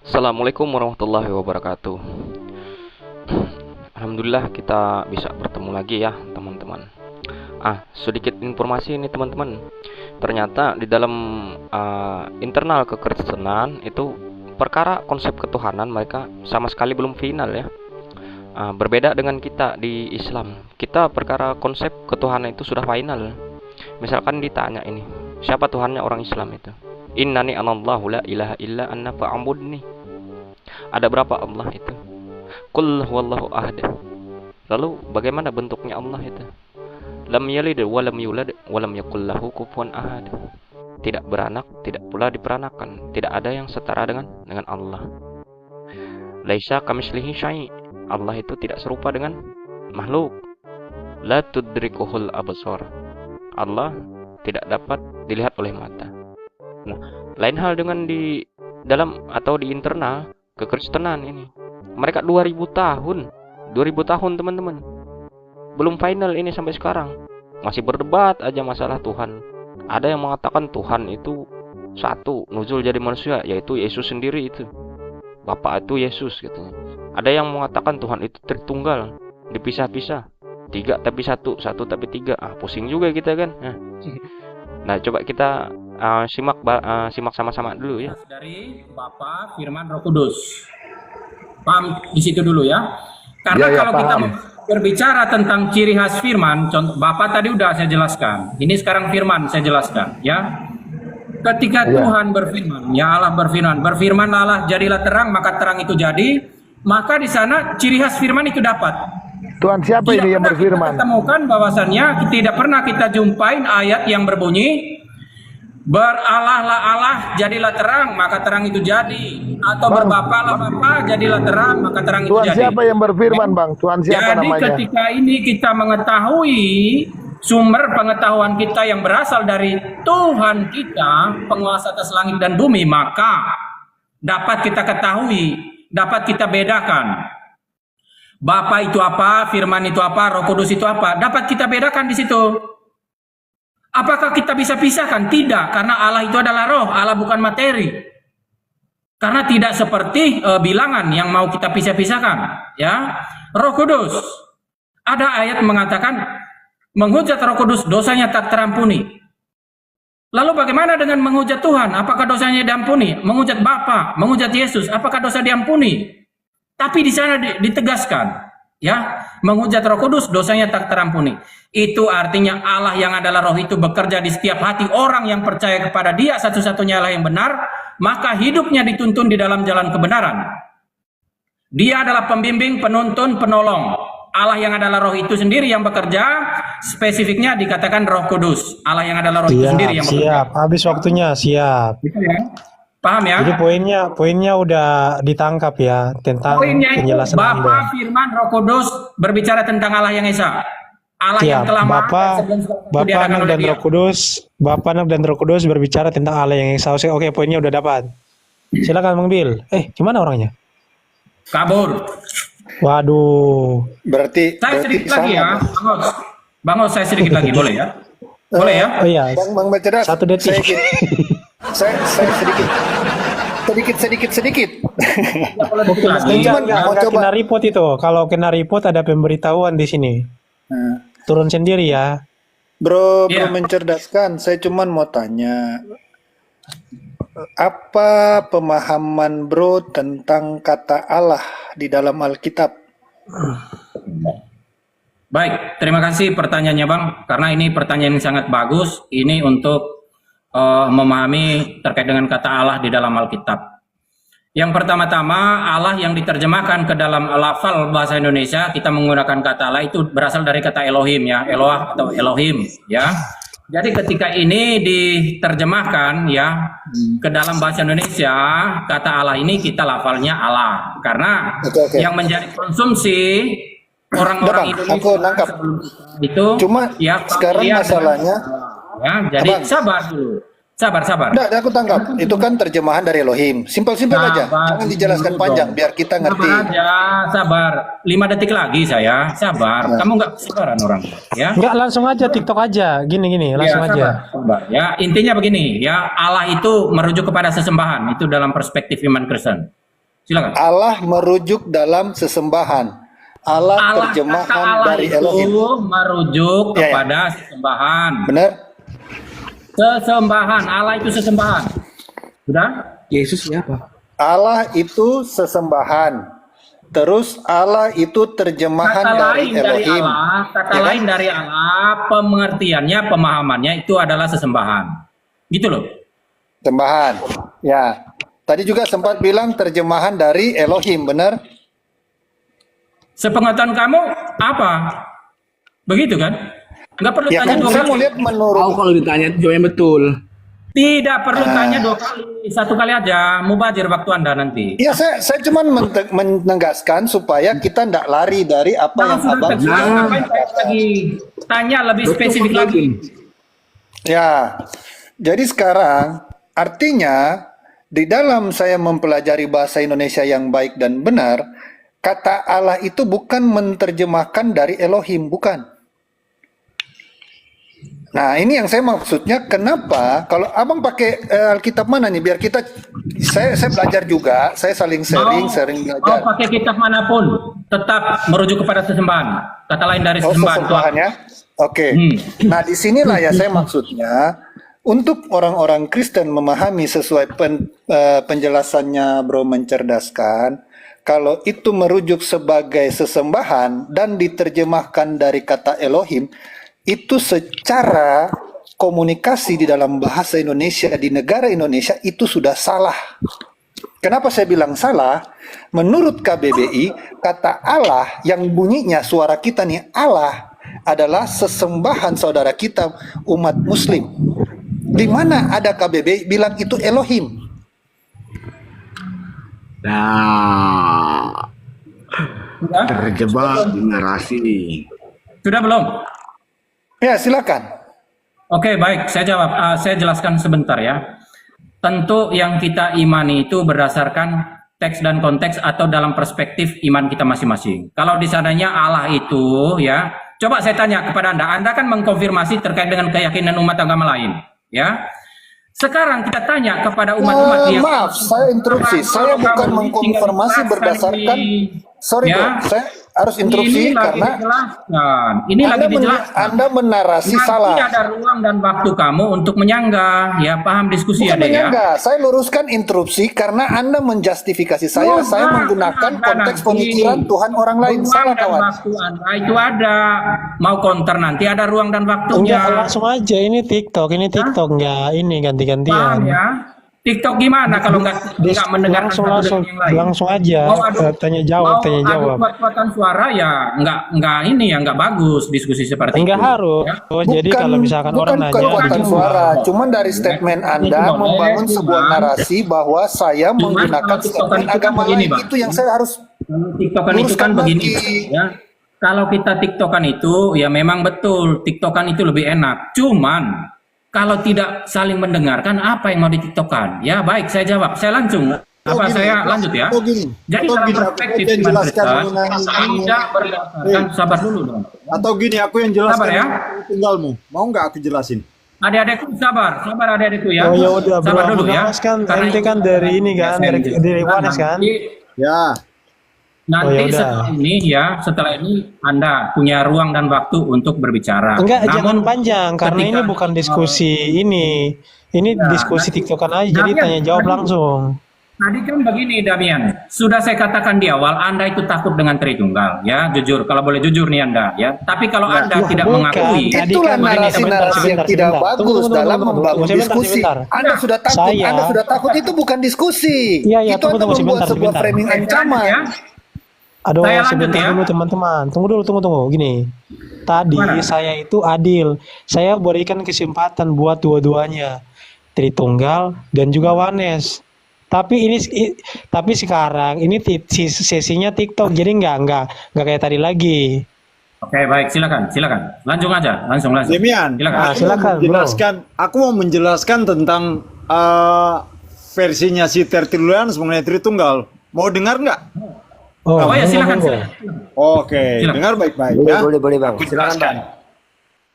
Assalamualaikum warahmatullahi wabarakatuh. Alhamdulillah kita bisa bertemu lagi ya teman-teman. Sedikit informasi ini teman-teman. Ternyata di dalam internal kekristenan itu perkara konsep ketuhanan mereka sama sekali belum final ya. Berbeda dengan kita di Islam. Kita perkara konsep ketuhanan itu sudah final. Misalkan ditanya ini, siapa Tuhannya orang Islam itu? Innani anallahu la ilaha illa anna fa'budni. Ada berapa Allah itu? Qul huwallahu ahad. Lalu bagaimana bentuknya Allah itu? Lam yalid wa lam yulad wa lam yakul lahu kufuwan ahad. Tidak beranak, tidak pula diperanakan. Tidak ada yang setara dengan Allah. Laisa kamitslihi syai'. Allah itu tidak serupa dengan makhluk. La tudrikuhul absar. Allah tidak dapat dilihat oleh mata. Nah, lain hal dengan di dalam atau di internal kekristenan ini. Mereka 2000 tahun teman-teman. Belum final ini sampai sekarang. Masih berdebat aja masalah Tuhan. Ada yang mengatakan Tuhan itu satu, nuzul jadi manusia, yaitu Yesus sendiri itu. Bapa itu Yesus gitu. Ada yang mengatakan Tuhan itu tritunggal, dipisah-pisah. Tiga tapi satu, satu tapi tiga. Pusing juga kita kan. Nah, coba kita simak sama-sama dulu ya. Dari Bapa, Firman, Roh Kudus. Paham di situ dulu ya. Karena kalau paham. Kita berbicara tentang ciri khas Firman, contoh Bapa tadi udah saya jelaskan. Ini sekarang Firman saya jelaskan ya. Ketika Tuhan berfirman, ya Allah berfirman Allah jadilah terang, maka terang itu jadi. Maka di sana ciri khas Firman itu dapat. Tuhan siapa ini yang berfirman? Kita temukan bahwasannya tidak pernah kita jumpain ayat yang berbunyi beralahlah Allah jadilah terang maka terang itu jadi, atau berbapalah Bapa jadilah terang maka terang itu Tuhan jadi. Tuhan siapa yang berfirman Bang? Tuhan siapa jadi namanya? Ketika ini kita mengetahui sumber pengetahuan kita yang berasal dari Tuhan kita, penguasa atas langit dan bumi, maka dapat kita ketahui, dapat kita bedakan. Bapa itu apa, Firman itu apa, Roh Kudus itu apa, dapat kita bedakan di situ. Apakah kita bisa pisahkan? Tidak, karena Allah itu adalah roh, Allah bukan materi. Karena tidak seperti bilangan yang mau kita pisah-pisahkan, ya. Roh Kudus. Ada ayat mengatakan menghujat Roh Kudus dosanya tak terampuni. Lalu bagaimana dengan menghujat Tuhan? Apakah dosanya diampuni? Menghujat Bapa, menghujat Yesus, apakah dosa diampuni? Tapi di sana ditegaskan, ya, menghujat Roh Kudus dosanya tak terampuni. Itu artinya Allah yang adalah roh itu bekerja di setiap hati orang yang percaya kepada Dia satu-satunya Allah yang benar, maka hidupnya dituntun di dalam jalan kebenaran. Dia adalah pembimbing, penuntun, penolong. Allah yang adalah roh itu sendiri yang bekerja, spesifiknya dikatakan Roh Kudus. Allah yang adalah roh itu sendiri yang bekerja. Siap, habis waktunya, siap. Gitu ya. Paham ya? Jadi poinnya udah ditangkap ya tentang penjelasan Bapa, Anda. Firman, Roh Kudus berbicara tentang Allah yang Esa. Allah yang telah Bapa, Anak dan Roh Kudus, Bapa, Anak dan Roh Kudus berbicara tentang Allah yang Esa. Oke, poinnya udah dapat. Silakan Bang Bil. Gimana orangnya? Kabur. Waduh. Berarti sedikit lagi ya, Bang Os, saya sedikit lagi boleh ya? Boleh ya? Oh iya. Bang Bacadas, 1 detik. Saya sedikit. Mau coba kena report itu. Kalau kena report ada pemberitahuan di sini. Turun sendiri ya. Bro mencerdaskan. Saya cuman mau tanya, apa pemahaman bro tentang kata Allah di dalam Alkitab? Baik, terima kasih pertanyaannya Bang. Karena ini pertanyaan yang sangat bagus. Ini untuk memahami terkait dengan kata Allah di dalam Alkitab. Yang pertama-tama, Allah yang diterjemahkan ke dalam lafal bahasa Indonesia, kita menggunakan kata Allah itu berasal dari kata Elohim ya, Eloah atau Elohim ya. Jadi ketika ini diterjemahkan ya ke dalam bahasa Indonesia, kata Allah ini kita lafalnya Allah. Karena yang menjadi konsumsi orang-orang Indonesia aku nangkap itu cuma ya sekarang masalahnya ya, jadi sabar dulu. Sabar. Nggak, aku tangkap. Itu kan terjemahan dari Elohim. Simpel-simpel aja. Jangan dijelaskan panjang biar kita ngerti. Sabar. 5 detik lagi saya. Sabar. Kamu nggak sabaran orang. Ya. Nggak, langsung aja TikTok aja. Gini, langsung aja. Sabar. Ya, intinya begini. Ya, Allah itu merujuk kepada sesembahan. Itu dalam perspektif iman Kristen. Silakan. Allah merujuk dalam sesembahan. Allah Kata terjemahan Allah dari itu Elohim. merujuk Ya, ya. kepada sesembahan. Benar? Sesembahan, Allah itu sesembahan. Sudah? Yesus siapa? Allah itu sesembahan. Terus Allah itu terjemahan Kata dari lain dari Elohim. Allah, kata Ya kan? lain dari Allah, pengertiannya, pemahamannya itu adalah sesembahan. Gitu loh. Sembahan. Ya. Tadi juga sempat bilang terjemahan dari Elohim, benar? Sepengetahuan kamu apa? Begitu kan? Nggak perlu Ya tanya kan dua saya kali. mau lihat menurut Tahu kalau ditanya jawabnya betul. Tidak perlu tanya dua kali. Satu kali aja. Mubazir waktu Anda nanti. ya saya cuma menegaskan supaya kita tidak lari dari apa yang Sudah Abang tegas. Ngapain saya lagi? Tanya lebih spesifik lagi. Ya. Jadi sekarang artinya di dalam saya mempelajari bahasa Indonesia yang baik dan benar, kata Allah itu bukan menerjemahkan dari Elohim, bukan. Nah, ini yang saya maksudnya, kenapa kalau Abang pakai Alkitab mana nih, biar kita saya belajar juga, saya saling sharing Mau belajar. pakai kitab manapun, tetap merujuk kepada sesembahan. Kata lain dari Oh, sesembahan. sesembahan ya. Oke. Nah, disinilah ya saya maksudnya, untuk orang-orang Kristen memahami sesuai penjelasannya Bro mencerdaskan, kalau itu merujuk sebagai sesembahan dan diterjemahkan dari kata Elohim, itu secara komunikasi di dalam bahasa Indonesia, di negara Indonesia, itu sudah salah. Kenapa saya bilang salah? Menurut KBBI, kata Allah yang bunyinya suara kita nih, Allah adalah sesembahan saudara kita umat muslim. Di mana ada KBBI bilang itu Elohim? Nah, Sudah? terjebak di narasi. Sudah belum? Ya, silakan. Oke, baik. Saya jawab. Saya jelaskan sebentar ya. Tentu yang kita imani itu berdasarkan teks dan konteks atau dalam perspektif iman kita masing-masing. Kalau di sananya Allah itu ya, coba saya tanya kepada Anda. Anda kan mengkonfirmasi terkait dengan keyakinan umat agama lain, ya. Sekarang kita tanya kepada umat-umat yang Maaf, saya interupsi. Saya bukan mengkonfirmasi berdasarkan. Sorry, ya. Bro. Saya harus interupsi Ini lagi karena dijelaskan. Ini lagi dijelaskan. Anda menarasi Nanti salah. ada ruang dan waktu kamu untuk menyanggah, ya paham diskusi Bukan ada ya. menyanggah. Saya luruskan interupsi karena Anda menjustifikasi saya. Saya menggunakan konteks pemikiran Tuhan orang lain. Ruang Salah, dan kawan. waktu Anda itu ada. Mau counter nanti ada ruang dan waktunya. Enggak, langsung aja ini TikTok enggak ini Paham ganti-gantian. ya? TikTok gimana kalau nggak mendengarkan satu dengan yang lain? langsung aja Mau adu- tanya jawab. Mau kuat-kuatan suara ya nggak bagus diskusi seperti Enggak itu. harus. Ya. Oh, jadi kalau misalkan orang nanya kekuatan aduh. suara, cuman dari statement Anda Itu boleh, membangun cuman- sebuah narasi bahwa saya menggunakan kalau TikTokan statement itu kan agama begini, lain. Bang. Itu yang saya harus TikTokan itu kan luruskan begini, lagi. ya. Kalau kita TikTokan itu, ya memang betul TikTokan itu lebih enak. Cuman kalau tidak saling mendengarkan, apa yang mau ditiktokan? Ya baik, saya jawab. Saya langsung. Saya lanjut ya. Gini, Jadi atau dalam gini, aku perspektif yang iman jelaskan Kristen, mengenai tidak berdasarkan. Sabar dulu dong. atau gini aku yang jelaskan Sabar ya. tinggalmu. Mau nggak aku jelasin? Adik-adikku sabar adik-adikku ya. Oh ya udah, sabar Bro. dulu ya. Mas kan Karena ente kan itu- dari ini kan, dari Wanes kan? Ya. Nanti Oh, ya udah. setelah ini Anda punya ruang dan waktu untuk berbicara. Enggak, jangan Namun, panjang karena ketika- ini bukan diskusi ini. Ini Ya, diskusi nanti- TikTokan aja, jadi Damian, tanya jawab tadi- langsung. Tadi kan begini Damian, sudah saya katakan di awal Anda itu takut dengan Tritunggal, ya jujur. Kalau boleh jujur nih Anda, ya. Tapi kalau Anda tidak bukan. mengakui, Tadi Itulah kan narasi-narasi yang tidak bagus Tunggu, dalam tunggu. membangun Sebentar, diskusi. sebentar. Anda sudah takut, Saya- Anda sudah takut, itu bukan diskusi. Iya, iya, Itu Anda tunggu, membuat sebentar, sebuah sebentar. framing Oke, ancaman. ya. Aduh, Saya lanjut sebentar ya. dulu teman-teman. Tunggu. Gini. Tadi Gimana? saya itu adil. Saya berikan kesempatan buat dua-duanya. Tritunggal dan juga Wanes. Tapi tapi sekarang ini sesinya TikTok, jadi nggak kayak tadi lagi. Oke, baik, silakan. Langsung aja, langsung. Demian, Silakan. Ah, silakan, aku mau menjelaskan tentang versinya si Tertullian mengenai Tritunggal. Mau dengar nggak? Oh ya, silakan. Oke, Silakan. dengar baik-baik ya. Boleh Bang. Silakan Bang.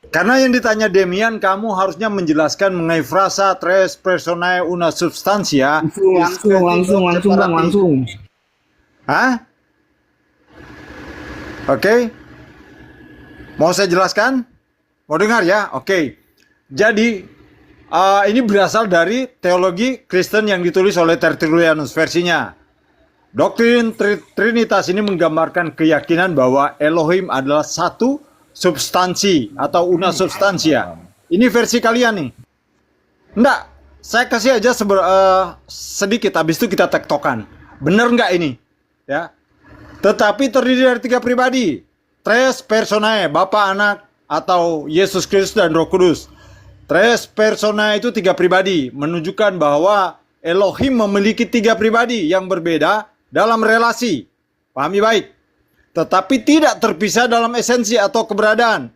Karena yang ditanya Demian, kamu harusnya menjelaskan mengenai frasa tres personae una substantia. Langsung Bang, langsung. Hah? Oke. Mau saya jelaskan? Mau dengar ya? Oke. Jadi, ini berasal dari teologi Kristen yang ditulis oleh Tertullianus versinya. Doktrin Trinitas ini menggambarkan keyakinan bahwa Elohim adalah satu substansi atau una substansia. Ini versi kalian nih. Enggak, saya kasih aja sedikit, habis itu kita tektokan. Bener nggak ini? Ya. Tetapi terdiri dari 3 pribadi. Tres personae, Bapa, Anak, atau Yesus Kristus dan Roh Kudus. Tres personae itu 3 pribadi, menunjukkan bahwa Elohim memiliki 3 pribadi yang berbeda dalam relasi. Pahami baik. Tetapi tidak terpisah dalam esensi atau keberadaan.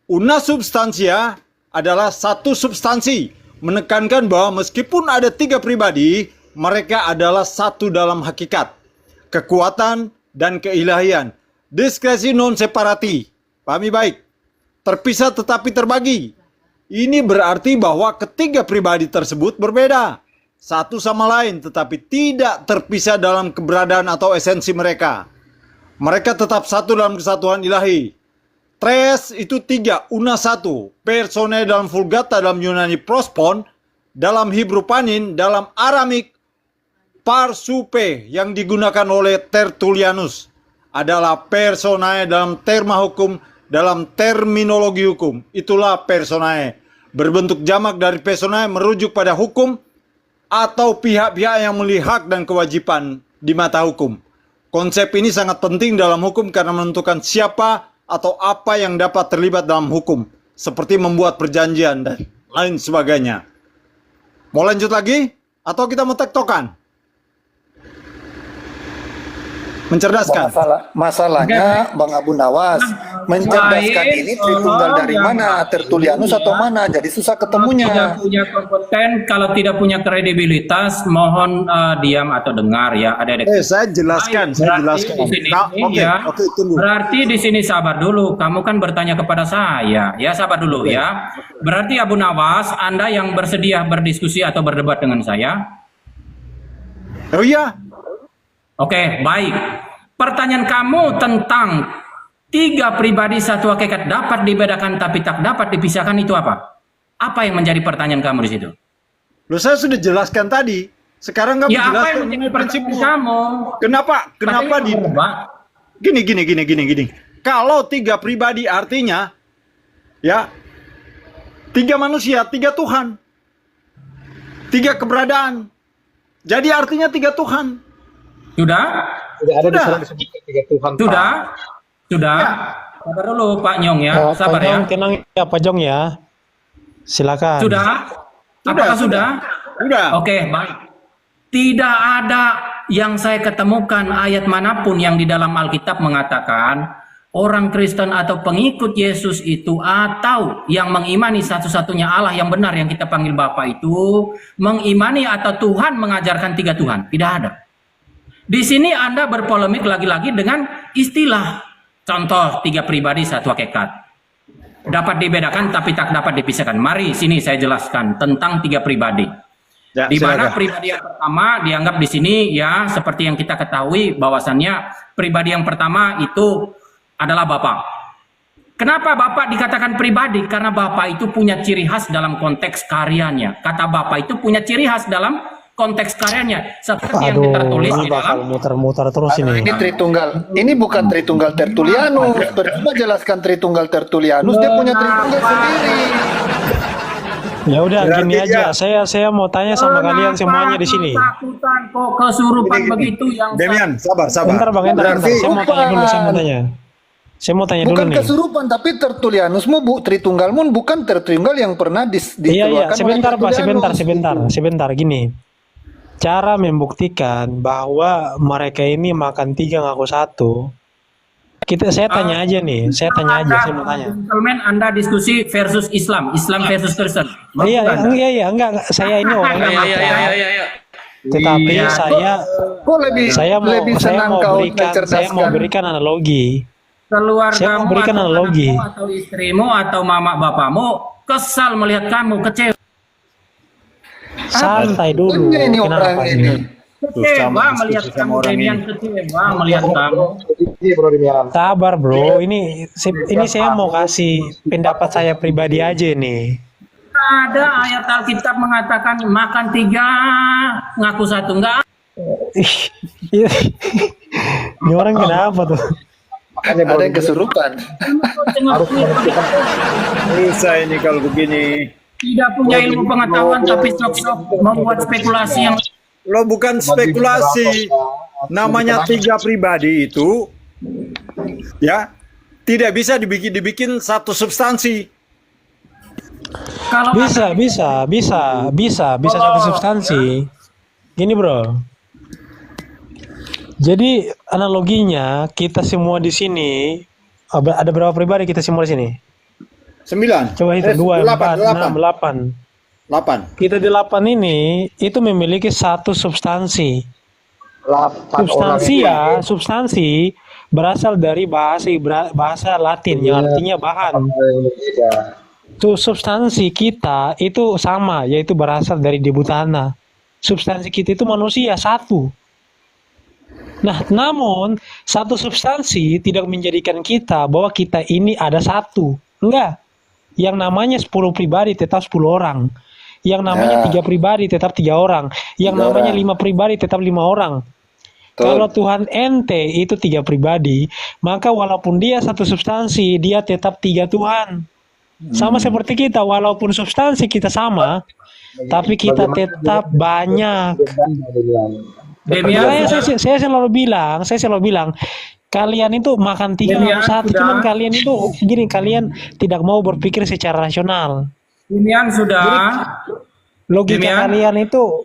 Una substansia adalah satu substansi, menekankan bahwa meskipun ada 3 pribadi, mereka adalah satu dalam hakikat, kekuatan, dan keilahian. Diskresi non separati. Pahami baik. Terpisah tetapi terbagi. Ini berarti bahwa ketiga pribadi tersebut berbeda satu sama lain, tetapi tidak terpisah dalam keberadaan atau esensi mereka. Mereka tetap satu dalam kesatuan ilahi. Tres itu 3, una 1. Personae dalam Vulgata, dalam Yunani prospon, dalam Hebrew panin, dalam Aramik parsupe yang digunakan oleh Tertullianus adalah personae dalam terma hukum, dalam terminologi hukum. Itulah personae. Berbentuk jamak dari personae merujuk pada hukum atau pihak-pihak yang memiliki hak dan kewajiban di mata hukum. Konsep ini sangat penting dalam hukum karena menentukan siapa atau apa yang dapat terlibat dalam hukum, seperti membuat perjanjian dan lain sebagainya. Mau lanjut lagi? Atau kita mau tektokan? Mencerdaskan. Masalahnya Bang Abu Nawas, mencerdaskan ini Tritunggal dari mana? Tertullianus atau mana? Jadi susah ketemunya. Tidak punya kompeten, kalau tidak punya kredibilitas, mohon diam atau dengar ya. Saya jelaskan, Di sini, tunggu. Berarti di sini sabar dulu. Kamu kan bertanya kepada saya, ya sabar dulu ya. Berarti Abu Nawas, Anda yang bersedia berdiskusi atau berdebat dengan saya? Oh iya. Oke, baik. Pertanyaan kamu tentang 3 pribadi satu hakikat dapat dibedakan tapi tak dapat dipisahkan itu apa? Apa yang menjadi pertanyaan kamu di situ? Loh, saya sudah jelaskan tadi. Sekarang kamu Ya, apa jelaskan yang menjadi prinsip pertanyaan kamu? Kenapa di gini. Kalau 3 pribadi artinya ya 3 manusia, 3 Tuhan. 3 keberadaan. Jadi artinya 3 Tuhan. Sudah? Tidak ada di sana disebutkan 3 Tuhan. Sudah? Sabar dulu Pak Nyong ya. Sabar ya. Tenang ya Pak Jong ya. Silakan. Sudah? Apakah sudah? Sudah. Oke, baik. Tidak ada yang saya ketemukan ayat manapun yang di dalam Alkitab mengatakan orang Kristen atau pengikut Yesus itu atau yang mengimani satu-satunya Allah yang benar yang kita panggil Bapa itu mengimani atau Tuhan mengajarkan 3 Tuhan. Tidak ada. Di sini Anda berpolemik lagi-lagi dengan istilah contoh 3 pribadi satu hakikat. Dapat dibedakan tapi tak dapat dipisahkan. Mari sini saya jelaskan tentang 3 pribadi. Ya, di mana silakan. pribadi yang pertama dianggap di sini ya seperti yang kita ketahui bahwasannya pribadi yang pertama itu adalah Bapa. Kenapa Bapa dikatakan pribadi? Karena Bapa itu punya ciri khas dalam konteks karyanya. Kata Bapa itu punya ciri khas dalam konteks karyanya seperti yang tertulis ini di bakal dalam muter-muter terus ini. Ini Tritunggal. Ini bukan Tritunggal Tertullianus. Coba jelaskan Tritunggal Tertullianus. Dia punya Tritunggal sendiri. Ya udah gini aja. Saya mau tanya sama kalian semuanya di sini. Takutan kok kesurupan begitu yang Demian, sabar. Bentar Bang, bentar. Saya mau tanya dulu, Saya mau tanya Bukan dulu nih. kesurupan, tapi Tertullianusmu Tritunggalmu bukan Tertunggal yang pernah dikeluarkan. Iya, sebentar oleh Pak, Tertullianus. sebentar gini. Cara membuktikan bahwa mereka ini makan 3 ngaku 1. Saya tanya aja nih, saya mau tanya. Gentleman, Anda diskusi versus Islam versus Kristen. Iya, enggak. Saya ini orangnya netral. Tetapi saya mau berikan analogi. Saya mau berikan analogi. Atau istrimu atau mama bapamu kesal melihat kamu kecewa. Santai dulu. Ini orang Kenapa ini. sih? kecewa melihat kamu, Demian, kecewa melihat kamu. Sabar bro, ini saya mau kasih pendapat saya pribadi aja nih. Ada ayat Alkitab mengatakan makan 3, ngaku 1 enggak. Ini orang kenapa tuh? Ada yang kesurupan. Bisa ini kalau begini. Tidak punya ilmu pengetahuan tapi sok-sok membuat spekulasi yang Lo bukan spekulasi. Namanya 3 pribadi itu ya tidak bisa dibikin satu substansi. kalau Bisa satu substansi. Gini bro. Jadi analoginya kita semua di sini ada berapa pribadi kita semua di sini? 9. Coba hitung 2, 4, 6, 8. 8. Kita 8 ini itu memiliki satu substansi. Substansi berasal dari bahasa Latin yang artinya bahan. Tuh substansi kita itu sama, yaitu berasal dari debu tanah. Substansi kita itu manusia satu. Nah, namun satu substansi tidak menjadikan kita bahwa kita ini ada satu. Enggak. Yang namanya 10 pribadi tetap 10 orang. Yang namanya 3 pribadi tetap 3 orang. Yang namanya 5 pribadi tetap 5 orang. Kalau Tuhan ente itu 3 pribadi, maka walaupun dia satu substansi, dia tetap 3 Tuhan. Sama seperti kita, walaupun substansi kita sama, tapi kita tetap banyak. Saya selalu bilang, kalian itu makan 3 ngaku 1, cuman kalian itu gini, kalian tidak mau berpikir secara rasional. Demian sudah. Logika kalian itu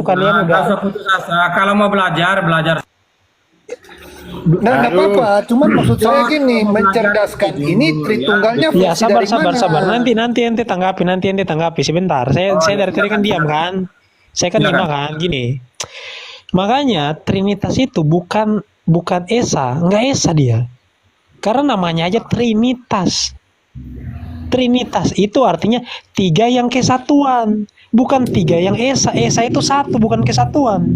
kalian udah. Putus asa. Kalau mau belajar. Nah, nggak apa-apa. Cuman maksud saya gini, mencerdaskan ini Tritunggalnya Ya, versi dari mana? sabar. Nanti ente tanggapi sebentar. Saya dari tadi kan diam kan. Saya kan nyimak kan gini. Makanya Trinitas itu bukan Esa, enggak Esa dia. Karena namanya aja Trinitas. Trinitas itu artinya 3 yang kesatuan, bukan 3 yang Esa. Esa itu satu, bukan kesatuan.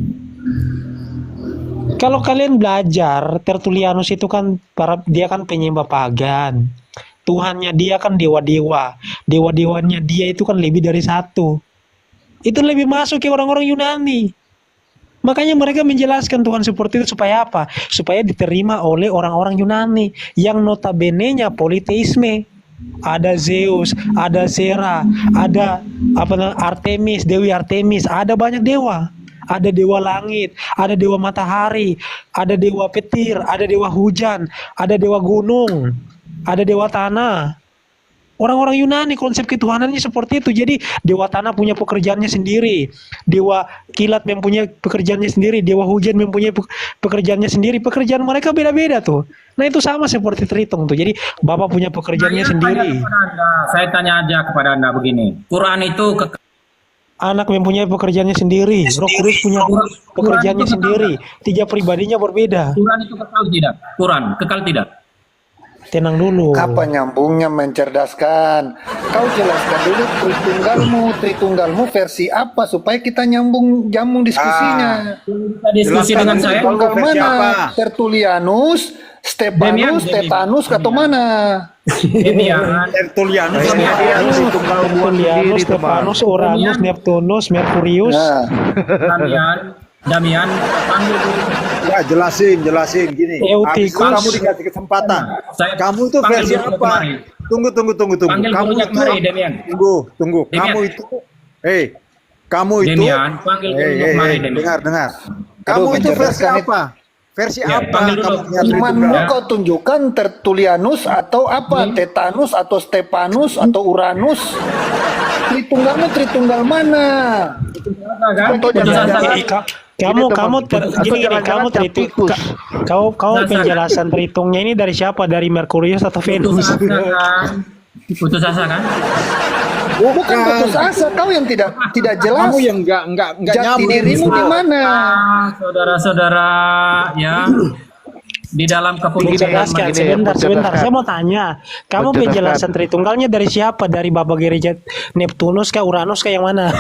Kalau kalian belajar, Tertullianus itu kan dia kan penyembah pagan. Tuhannya dia kan dewa-dewa. Dewa-dewanya dia itu kan lebih dari satu. Itu lebih masuk ke orang-orang Yunani. Makanya mereka menjelaskan Tuhan seperti itu supaya apa? Supaya diterima oleh orang-orang Yunani yang notabene-nya politeisme. Ada Zeus, ada Sera, ada Artemis, Dewi Artemis, ada banyak dewa. Ada dewa langit, ada dewa matahari, ada dewa petir, ada dewa hujan, ada dewa gunung, ada dewa tanah. Orang-orang Yunani konsep ketuhanannya seperti itu. Jadi dewa tanah punya pekerjaannya sendiri, dewa kilat mempunyai pekerjaannya sendiri, dewa hujan mempunyai pekerjaannya sendiri. Pekerjaan mereka beda-beda tuh. Nah itu sama seperti Tritung tuh. Jadi Bapak punya pekerjaannya sendiri. Saya tanya aja kepada Anda begini. Quran itu Anak mempunyai pekerjaannya sendiri. Roh Kudus punya pekerjaannya sendiri. 3 pribadinya berbeda. Quran itu kekal tidak? Quran kekal tidak? Tenang dulu. Apa nyambungnya mencerdaskan? Kau jelaskan dulu Tritunggalmu versi apa supaya kita nyambung diskusinya. Kita diskusi dengan saya. Tritunggal versi mana? apa? Tertullianus, Stefanus, Stefanus atau mana? Demian. Tertullianus Tertullianus, Stefanus, Uranus, Neptunus, Merkurius. Nah, Damian, panggil dulu. Ya, jelasin gini. Eutychus. Kamu dikasih kesempatan. Kamu itu Panggil versi dulu apa? kemari. Tunggu. Panggil Kamu gurunya itu kemari, Demian. Tunggu. Demian. Kamu itu Demian, panggil gurunya kemari, Demian. dengar. Kamu itu versi mencerdaskan apa? Versi Ya, apa? panggil dulu. Kamu punya imanmu Tritunggal? kau tunjukkan Tertullianus atau apa? Tetanus atau Stefanus atau Uranus? Tritunggal mana? Atau jangan-jangan Kamu penjelasan Tritungnya ini dari siapa? Dari Merkurius atau Venus? Putus asa kan? bukan putus asa, kau yang tidak jelas. Kamu yang enggak Jati nyambung. dirimu di mana? Saudara-saudara ya di dalam kepemimpinan Sebentar, saya mau tanya. Kamu penjelasan Tritunggalnya dari siapa? Dari Bapak Gereja Neptunus kah, Uranus kah, yang mana?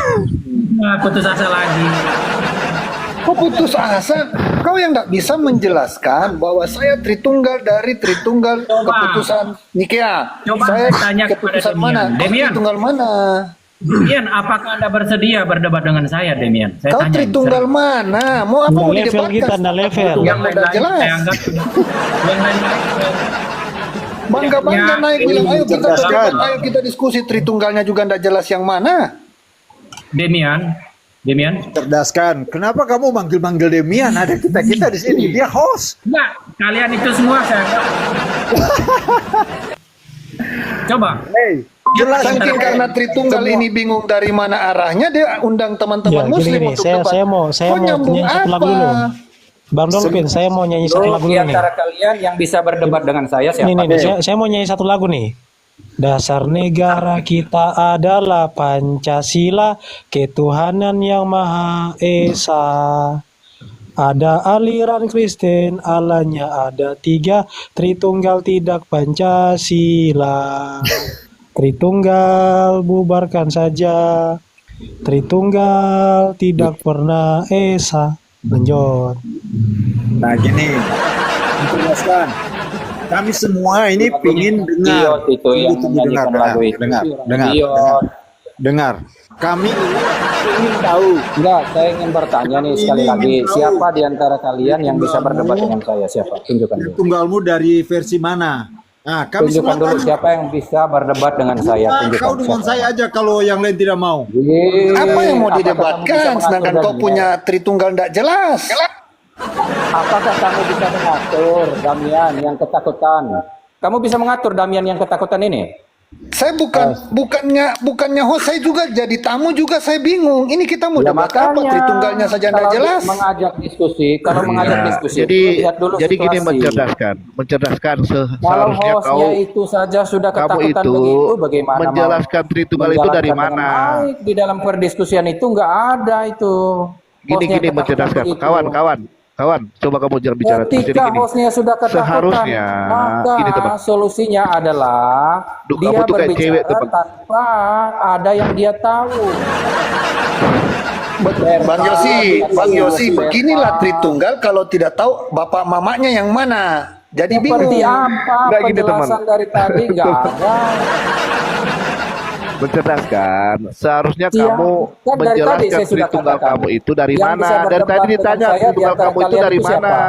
putus asa lagi. Kau putus asa? Kau yang nggak bisa menjelaskan bahwa saya Tritunggal dari Tritunggal keputusan Nikea. Coba Saya saya tanya kepada keputusan Demian. mana? Kau Demian. Tritunggal mana? Demian, apakah Anda bersedia berdebat dengan saya, Demian? Saya Kau tanya. Tritunggal mana? Mau apa Nggak mau level didebatkan? kita, nggak level. Yang Udah lain-lain jelas. saya anggap yang lain-lain Bangga-bangga Ya, naik bilang ayo kita mencerdaskan. debat, ayo kita diskusi Tritunggalnya juga nggak jelas yang mana. Demian, Cerdaskan. Kenapa kamu manggil-manggil Demian? Ada kita di sini. Dia host. enggak, kalian itu semua saya anggap. Coba, Hey, jelas. Saking karena Tritunggal ini bingung dari mana arahnya, dia undang teman-teman Ya, Muslim gini, untuk saya debat. saya Kau mau nyambung nyanyi satu lagu apa? dulu. Bang Dolphin, saya mau nyanyi satu lagu di dulu nih. antara kalian yang bisa berdebat dengan saya siapa? Nih, saya mau nyanyi satu lagu nih. Dasar negara kita adalah Pancasila, ketuhanan yang Maha Esa. Ada aliran Kristen, Allahnya ada 3, Tritunggal tidak Pancasila. Tritunggal bubarkan saja, Tritunggal tidak pernah Esa. Lanjut. Nah gini, jelaskan. Kami semua ini pingin dengar. Idiot itu yang menyanyikan lagu itu. Idiot. Dengar. Kami ini ingin tahu. Enggak, saya ingin bertanya nih sekali Ini lagi. ingin tahu. Siapa di antara kalian yang bisa berdebat dengan saya? Siapa? Tunjukkan dulu. Tunggalmu dari versi mana? Nah, kami Tunjukkan semua dulu tanya. siapa yang bisa berdebat dengan saya. Nah, Tunjukkan kau dengan siapa. saya aja kalau yang lain tidak mau. Apa yang mau Apakah kamu bisa didebatkan mengatur sedangkan kau Damian? punya Tritunggal nggak jelas? Apakah kamu bisa mengatur Damian yang ketakutan? Kamu bisa mengatur Damian yang ketakutan ini? Saya bukannya host, saya juga jadi tamu juga saya bingung. Ini kita mau Ya, debat apa? makanya, Tritunggalnya saja nggak kalau jelas. Mengajak diskusi, kalau mengajak diskusi, jadi lihat dulu jadi gini situasi. mencerdaskan Kalau seharusnya hostnya kau itu saja sudah kamu ketakutan itu begitu, bagaimana mau menjelaskan Tritunggal itu dari menjalankan dengan mana? baik? Di dalam perdiskusian itu nggak ada itu. Hostnya Gini ketakutan mencerdaskan begitu. kawan, coba kamu jangan bicara terus. Jadi Ketika gini, hostnya sudah ketakutan, seharusnya maka gini, teman. solusinya adalah Duh, dia kamu tuh kayak berbicara cewek, teman. tanpa ada yang dia tahu. Bang Yosi, beginilah Tritunggal kalau tidak tahu bapak mamanya yang mana. Jadi Seperti bingung. apa Nggak gini, penjelasan dari tadi nggak ada. mencerdaskan. Seharusnya Iya, kamu kan dari tadi menjelaskan saya sudah Tritunggal katakan. kamu itu dari Yang mana. bisa Dari berdebat tadi dengan ditanya saya di Tritunggal antara kamu itu kalian dari itu siapa? mana.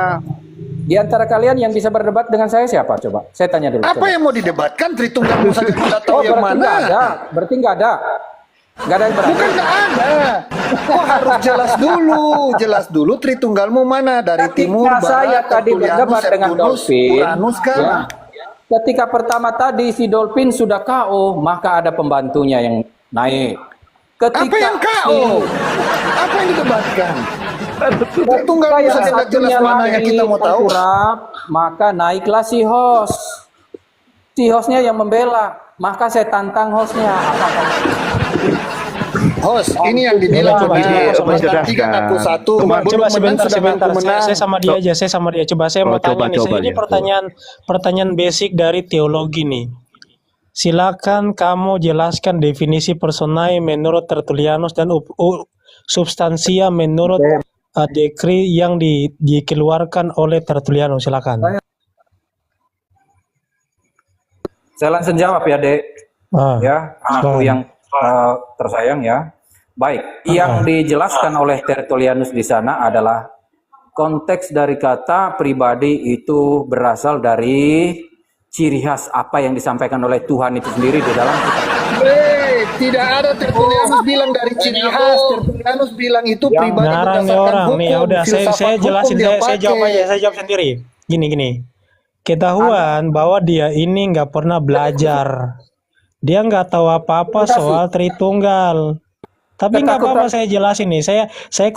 Di antara kalian yang bisa berdebat dengan saya siapa? Coba, saya tanya dulu. Apa coba. yang mau didebatkan? Tritunggalmu saja tidak tahu yang berarti nggak mana. ada. Berarti nggak ada. Nggak ada yang berani. Bukan nggak ada. Kok harus jelas dulu Tritunggalmu mana dari Ketika timur, saya barat, tadi Tertullianus, berdebat dengan Septulus, Dolphin, Uranus kan? ya, ketika pertama tadi si Dolphin sudah KO, maka ada pembantunya yang naik. Ketika Apa yang KO? Apa yang didebatkan? Tritunggalmu yang saja tidak jelas satunya mana yang kita mau tahu. tengkurap, maka naiklah si host. Si hostnya yang membela, maka saya tantang hostnya. Apakah Host, ini yang dibilang Coba, begini, coba, bintang coba. 3 ngaku 1, Coba belum menang sudah sebentar. ngaku menang. Saya sama dia aja, saya sama dia. Coba saya mau Coba, tanya nih. coba, Ini ya, pertanyaan basic dari teologi nih. Silakan kamu jelaskan definisi personae menurut Tertullianus dan substansia menurut dekri yang dikeluarkan oleh Tertullianus. Silakan. saya langsung jawab ya, Dek. Ah, Ya, anakku silakan. yang tersayang ya. Baik, yang dijelaskan oleh Tertullianus di sana adalah konteks dari kata pribadi itu berasal dari ciri khas apa yang disampaikan oleh Tuhan itu sendiri di dalam kitab. Tidak ada Tertullianus bilang dari ciri khas. Tertullianus bilang itu pribadi Ngarang nih berdasarkan orang hukum. nih. Ya udah, filsafat saya hukum jelasin. dia Saya jawab pakai. aja. Saya jawab sendiri. Gini. Ketahuan bahwa dia ini nggak pernah belajar. Dia nggak tahu apa-apa soal Tritunggal. Tapi nggak apa-apa, saya jelasin nih. Saya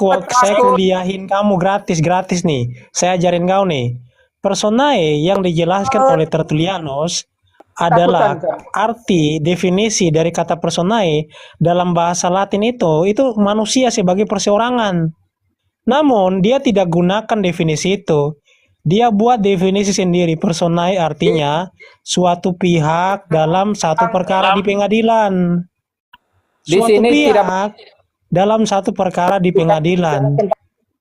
kuliahin kamu gratis nih. Saya ajarin kau nih. Personae yang dijelaskan oleh Tertullianus adalah arti definisi dari kata personae dalam bahasa Latin itu manusia sebagai perseorangan. Namun dia tidak gunakan definisi itu. Dia buat definisi sendiri. Personae artinya suatu pihak dalam satu perkara di pengadilan. Di Suatu sini pihak dalam satu perkara di pengadilan.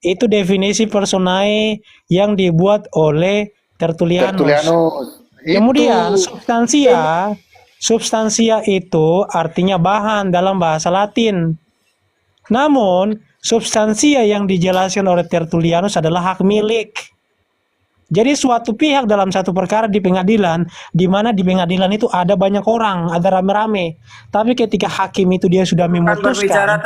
Itu definisi personae yang dibuat oleh Tertullianus. Kemudian substansia itu artinya bahan dalam bahasa Latin. Namun substansia yang dijelaskan oleh Tertullianus adalah hak milik. Jadi suatu pihak dalam satu perkara di pengadilan, di mana di pengadilan itu ada banyak orang, ada rame-rame. Tapi ketika hakim itu dia sudah memutuskan,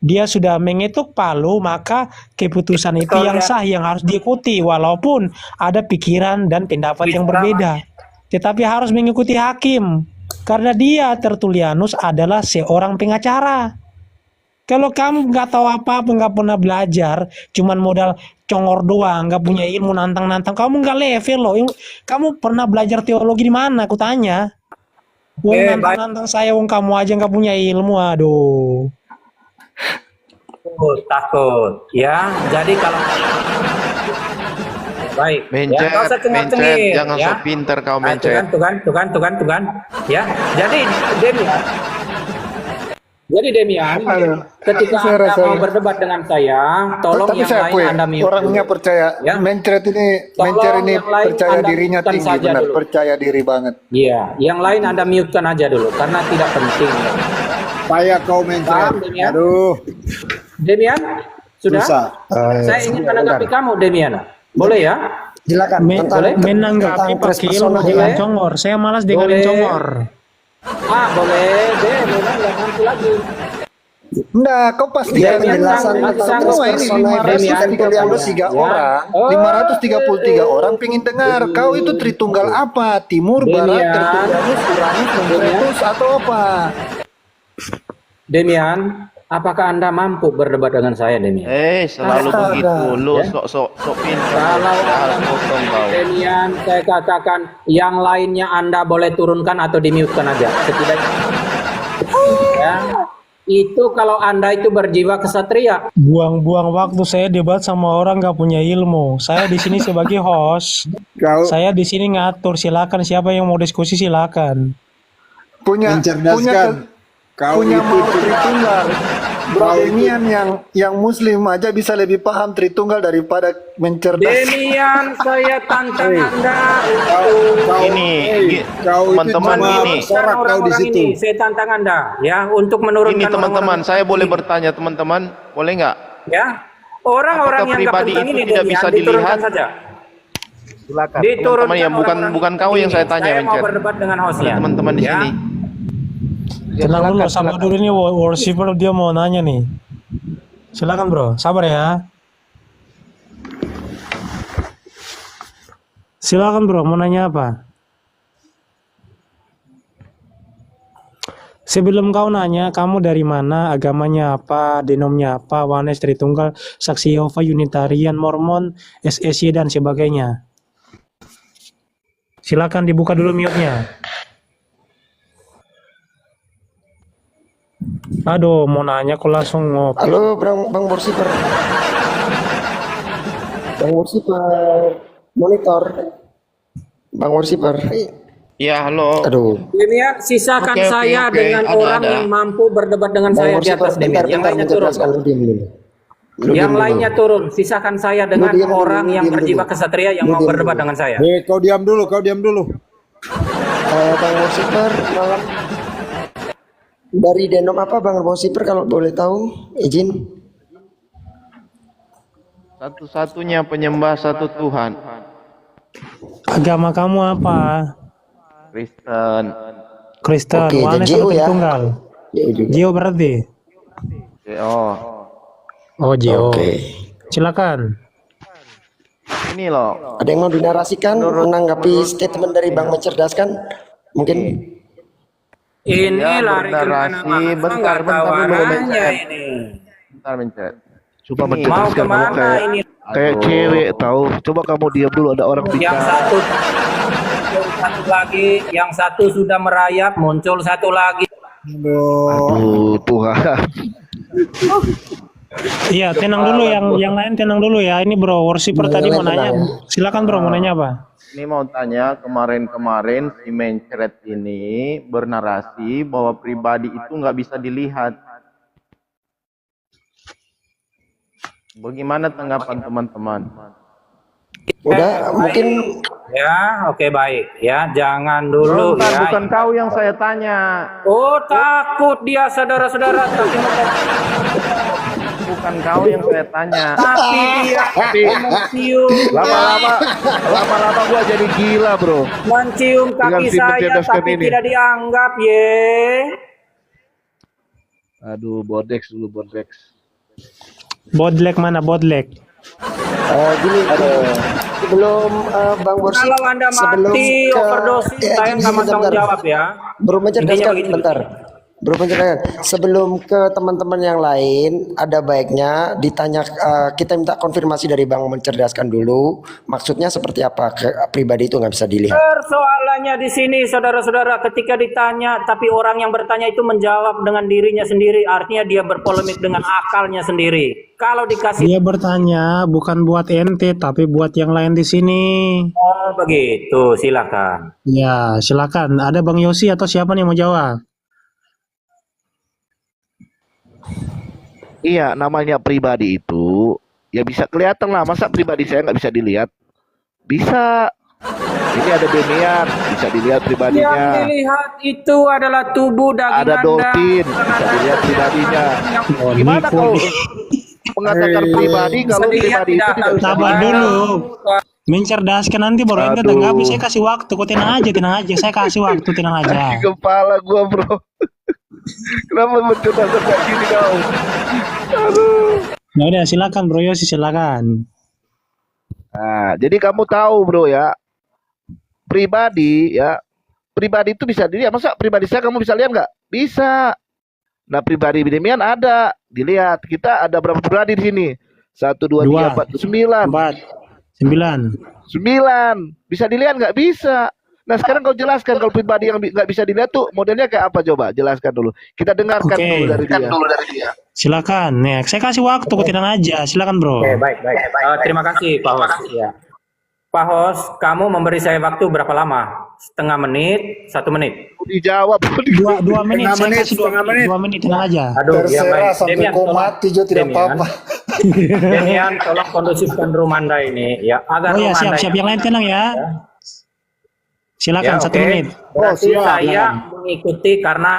dia sudah mengetuk palu, maka keputusan itu yang sah, yang harus diikuti, walaupun ada pikiran dan pendapat yang berbeda. Tetapi harus mengikuti hakim, karena dia Tertullianus adalah seorang pengacara. Kalau kamu nggak tahu apa-apa, nggak pernah belajar, cuman modal congor doang, nggak punya ilmu, nantang-nantang, kamu nggak level loh. Kamu pernah belajar teologi di mana? Aku tanya. Wong nantang-nantang saya, wong kamu aja nggak punya ilmu, aduh. Takut, ya. Jadi kalau baik, mencet, ya, usah mencet, jangan ya. sok pinter kau mencet. Tuh kan, ya. Jadi Demian, ketika Anda mau berdebat dengan saya, tolong Tapi yang saya lain akui, Anda mute. orangnya percaya, Ya. Mencer ini yang lain percaya Anda dirinya mute-kan tinggi, saja benar, dulu. percaya diri banget. Iya, yang lain Anda mute-kan aja dulu karena tidak penting. Supaya kau mencret. Paham, Demian? Aduh. Demian, sudah? Susah. Saya ingin menanggapi kamu, Demian. Boleh ya? Silakan. Menanggapi pakai ilmu dengan congor. Saya malas dengan Boleh. congor. Boleh deh, memang nggak nanti lagi. Enggak, kau pasti penjelasan semua ini 533 orang, 533 orang pingin dengar. Kau itu Tritunggal apa? Timur, Barat, Tertullianus, Uranus, Membretus atau apa? Demian, apakah Anda mampu berdebat dengan saya, Demian? Selalu begitu. Lu sok pinter. Kalau Harus potong kau. Demian, saya katakan yang lainnya Anda boleh turunkan atau dimute-kan aja. Setidaknya. Ya. Itu kalau Anda itu berjiwa kesatria. Buang-buang waktu saya debat sama orang nggak punya ilmu. Saya di sini sebagai host. Saya di sini ngatur. Silakan siapa yang mau diskusi silakan. Punya mau Tritunggal. Bro Demian yang Muslim aja bisa lebih paham Tritunggal daripada mencerdas. Demian, saya tantang Anda. Teman-teman ini. Orang-orang ini, saya tantang Anda ya untuk menurunkan. Ini teman-teman, saya boleh bertanya teman-teman, boleh nggak? Ya, orang-orang yang pribadi penting itu ini tidak bisa dilihat saja. Silakan. Diturunkan teman-teman, ya bukan kau yang saya tanya, Saya mau Mencet. berdebat dengan hostnya. Teman-teman di sini. Tenang dulu, sabar dulu, ini worshiper dia mau nanya nih. Silakan bro, sabar ya. Silakan bro, mau nanya apa? Sebelum kau nanya, kamu dari mana, agamanya apa, denomnya apa, Wanes, Tritunggal, Saksi Yehova, Unitarian, Mormon, SSY dan sebagainya. Silakan dibuka dulu mute-nya. Aduh, mau nanya kok langsung ngopi. Halo, Bang Worshipper. Bang Worshipper, monitor. Bang Worshipper. Ya, halo. Aduh. Demian, sisakan Oke, saya dengan ada, orang yang mampu berdebat dengan saya di atas Demian. Yang lainnya turun. Yang lainnya turun. Sisakan saya dengan orang yang berjiwa kesatria yang mau berdebat dengan saya. Kau diam dulu. Bang Worshipper, malam. Dari denom apa Bang Worshipper kalau boleh tahu? Izin. Satu-satunya penyembah satu Tuhan. Agama kamu apa? Kristen. Oke, Wanes Gio atau ya. Tritunggal? Gio berarti? Oh, Gio. Oke. Silakan. Ini loh. Ada yang mau dinarasikan menanggapi statement dari Bang Mencerdaskan? Mungkin. Ini Ya, lari bernarasi. Bentar, ini. Bentar, Mencet. Coba Mau mencerdaskan kamu kemana kayak ini? kayak cewek tahu. Coba kamu diam dulu, ada orang Yang bicara. satu lagi, yang satu sudah merayap, muncul satu lagi. Aduh, Tuhan. Iya, tenang dulu, yang lain tenang dulu ya. Ini bro, worshiper tadi mau nanya. Silakan bro, mau nanya apa? Ini mau tanya, kemarin si Mencret ini bernarasi bahwa pribadi itu nggak bisa dilihat. Bagaimana tanggapan teman-teman? Udah, mungkin Ya, oke baik. Ya, jangan dulu Bukan, ya. bukan kau yang saya tanya. Oh, takut dia saudara-saudara. Bukan kau yang saya tanya. Tapi dia mencium, Lama-lama gua jadi gila, bro. mencium kaki Dengan si saya, mencerdaskan tapi ini. tidak dianggap, ye. Aduh, Bodex dulu, Bodex. Bodlek mana Bodlek? gini, sebelum Bang Borsi, Kalau Anda sebelum mati, ke overdosis, saya gini, nggak mau tanggung bentar. jawab ya. Bro mencerdaskan Intinya begitu. bentar. Bro mencerdaskan. Sebelum ke teman-teman yang lain, ada baiknya ditanya, kita minta konfirmasi dari Bang mencerdaskan dulu. Maksudnya seperti apa? Pribadi itu nggak bisa dilihat. Persoalannya di sini, saudara-saudara, ketika ditanya, tapi orang yang bertanya itu menjawab dengan dirinya sendiri, artinya dia berpolemik dengan akalnya sendiri. Kalau dikasih, Dia bertanya bukan buat ente tapi buat yang lain di sini. oh begitu, silakan. Ya, silakan. Ada Bang Yosi atau siapa nih yang mau jawab? Iya, namanya pribadi itu ya bisa kelihatan lah. Masa pribadi saya nggak bisa dilihat? Bisa. Ini ada Demian, bisa dilihat Yang pribadinya. dilihat itu adalah tubuh daging Ada Anda. Dolphin, bisa dilihat pribadinya. Oh, Gimana Niko kau nih. mengatakan pribadi kalau Bisa dilihat pribadi itu tidak tidak bisa Sabar dilihat? dulu. Mencerdaskan nanti baru ente Aduh. tanggapi. Saya kasih waktu. Kok tenang aja. Saya kasih waktu, tenang aja. Di kepala gua, bro. Kenapa mencerdaskan kayak gini kau? Aduh. Ya udah, silakan Bro Yosi, silakan. Nah, jadi kamu tahu, bro ya, pribadi itu bisa dilihat. Masa pribadi saya kamu bisa lihat nggak? Bisa. Nah, pribadi Demian ada dilihat. Kita ada berapa pribadi di sini? 1, 2, 3, 4, 9. 4, 9. 9. Bisa dilihat nggak? Bisa. Nah, sekarang kau jelaskan kalau pribadi yang nggak bisa dilihat tuh modelnya kayak apa, coba jelaskan dulu. Kita dengarkan Oke. dulu dari dia. Silakan. Nih, saya kasih waktu, kok tenang aja. Silakan Bro. Oke, baik. Terima kasih, Pak Hos. Ya. Pak Hos, kamu memberi saya waktu berapa lama? Setengah menit, 1 menit. Dijawab. 2 menit. Setengah Saya menit, kasih setengah 2 menit. 2 menit, tenang aja. Aduh, ya Terserah baik. sampai Demian, kau tolong. mati juga tidak Demian. apa-apa. Demian, tolong kondusifkan room Anda ini ya agar Oh ya, room Anda siap. Yang lain tenang ya. Silakan Ya, 1 oke. menit. Berarti siap, saya mengikuti karena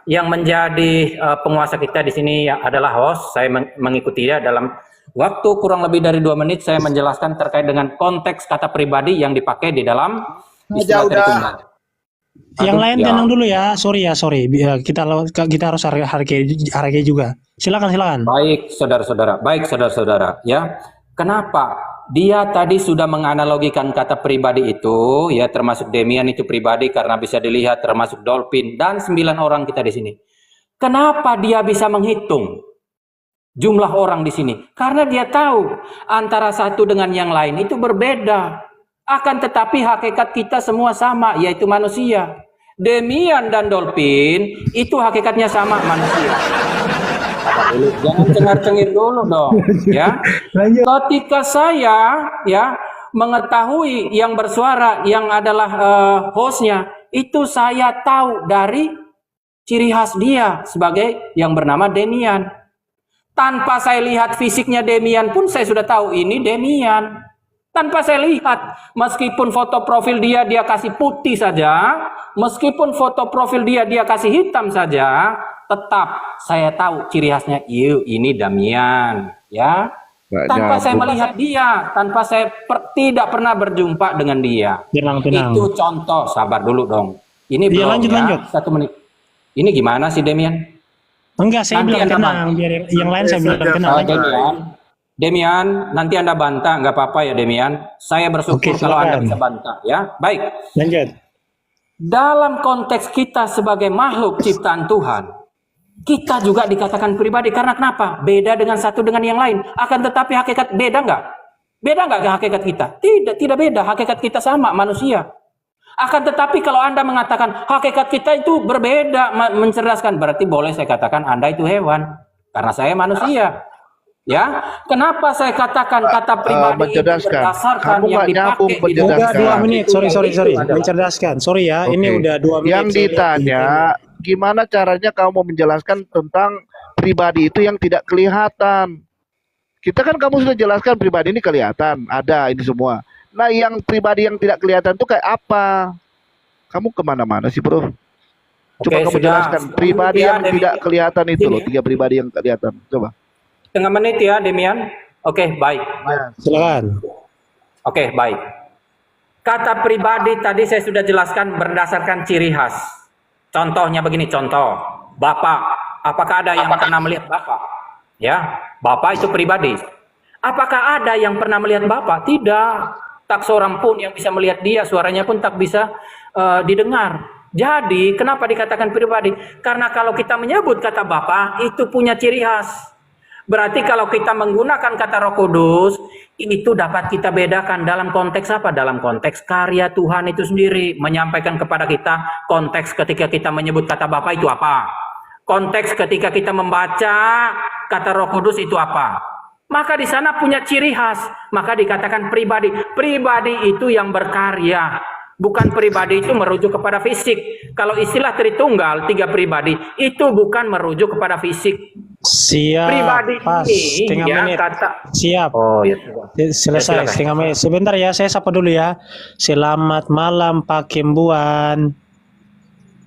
yang menjadi penguasa kita di sini adalah host. Saya mengikuti dia dalam waktu kurang lebih dari 2 menit. Saya menjelaskan terkait dengan konteks kata pribadi yang dipakai di dalam istilah Tritunggal. Yang lain ya. tenang dulu ya. Sorry. Kita harus hargai juga. Silakan. Baik, saudara-saudara. Ya, kenapa? Dia tadi sudah menganalogikan kata pribadi itu, ya termasuk Demian itu pribadi karena bisa dilihat, termasuk Dolphin dan 9 orang kita di sini. Kenapa dia bisa menghitung jumlah orang di sini? Karena dia tahu antara satu dengan yang lain itu berbeda. Akan tetapi hakikat kita semua sama, yaitu manusia. Demian dan Dolphin itu hakikatnya sama, manusia. Dulu. Jangan cengar-cengir dulu dong, ya. Ketika saya mengetahui yang bersuara yang adalah hostnya, itu saya tahu dari ciri khas dia sebagai yang bernama Demian. Tanpa saya lihat fisiknya Demian pun saya sudah tahu ini Demian. Tanpa saya lihat, meskipun foto profil dia kasih putih saja, meskipun foto profil dia kasih hitam saja, tetap saya tahu ciri khasnya, ini Damian, ya. Tanpa saya melihat dia, tanpa saya tidak pernah berjumpa dengan dia. Tenang. Itu contoh, sabar dulu dong. Ini Iya, belum lanjut. 1 menit. Ini gimana sih Demian? Enggak, saya Nanti bilang Anda tenang. Biar yang lain saya bilang tenang. Demian, nanti Anda bantah, nggak apa-apa ya Demian. Saya bersyukur Oke, kalau Anda silakan. bisa bantah, ya. Baik. Lanjut. Dalam konteks kita sebagai makhluk ciptaan Tuhan, kita juga dikatakan pribadi. Karena kenapa? Beda dengan satu dengan yang lain. Akan tetapi hakikat beda nggak? Beda nggak hakikat kita? Tidak beda. Hakikat kita sama, manusia. Akan tetapi kalau Anda mengatakan hakikat kita itu berbeda, mencerdaskan, berarti boleh saya katakan Anda itu hewan. Karena saya manusia. Ya, kenapa saya katakan kata pribadi itu mencerdaskan. berdasarkan Kamu yang nggak nyambung dipakai di Udah mencerdaskan. 2 menit. Sorry. Itu Mencerdaskan. Sorry ya. Ini Oke. udah 2 menit. Yang ditanya, gimana caranya kamu menjelaskan tentang pribadi itu yang tidak kelihatan? Kita kan kamu sudah jelaskan pribadi ini kelihatan, ada ini semua. Nah, yang pribadi yang tidak kelihatan itu kayak apa? Kamu kemana-mana sih, bro? Coba Oke, kamu sudah jelaskan pribadi ya, yang tidak Demian. kelihatan itu loh, Ini 3 pribadi yang kelihatan. Coba. setengah menit ya, Demian. Oke, baik. Silakan. Oke, baik. Kata pribadi tadi saya sudah jelaskan berdasarkan ciri khas. Contohnya begini, contoh. Bapak, apakah ada yang pernah melihat Bapak? Ya, Bapak itu pribadi. Apakah ada yang pernah melihat Bapak? Tidak. Tak seorang pun yang bisa melihat dia, suaranya pun tak bisa didengar. Jadi, kenapa dikatakan pribadi? Karena kalau kita menyebut kata Bapak, itu punya ciri khas. Berarti kalau kita menggunakan kata Roh Kudus, itu dapat kita bedakan dalam konteks apa? Dalam konteks karya Tuhan itu sendiri. Menyampaikan kepada kita konteks ketika kita menyebut kata Bapa itu apa. Konteks ketika kita membaca kata Roh Kudus itu apa. Maka di sana punya ciri khas. Maka dikatakan pribadi. Pribadi itu yang berkarya. Bukan pribadi itu merujuk kepada fisik. Kalau istilah Tritunggal, 3 pribadi, itu bukan merujuk kepada fisik. Siap. Pribadi Pas. ini Setengah ya menit. kata. Siap. Oh ya. Selesai silakan. setengah menit. Sebentar ya, saya sapa dulu ya. Selamat malam Pak Kimbuan.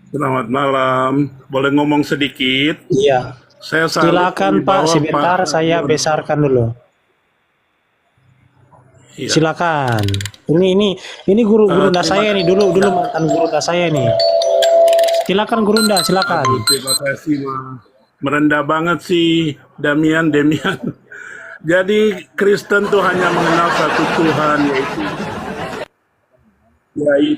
Selamat malam. Boleh ngomong sedikit? Iya. Saya salut Silakan ini Pak, bahwa sebentar Pak saya Sarjono- besarkan dulu. Iya. Silakan. Ini guru terima saya nih, dulu mantan guru saya nih. Silakan Gurunda, silakan. Aduh, terima kasih, Mas. Merendah banget sih, Demian. Jadi Kristen tuh hanya mengenal satu Tuhan, yaitu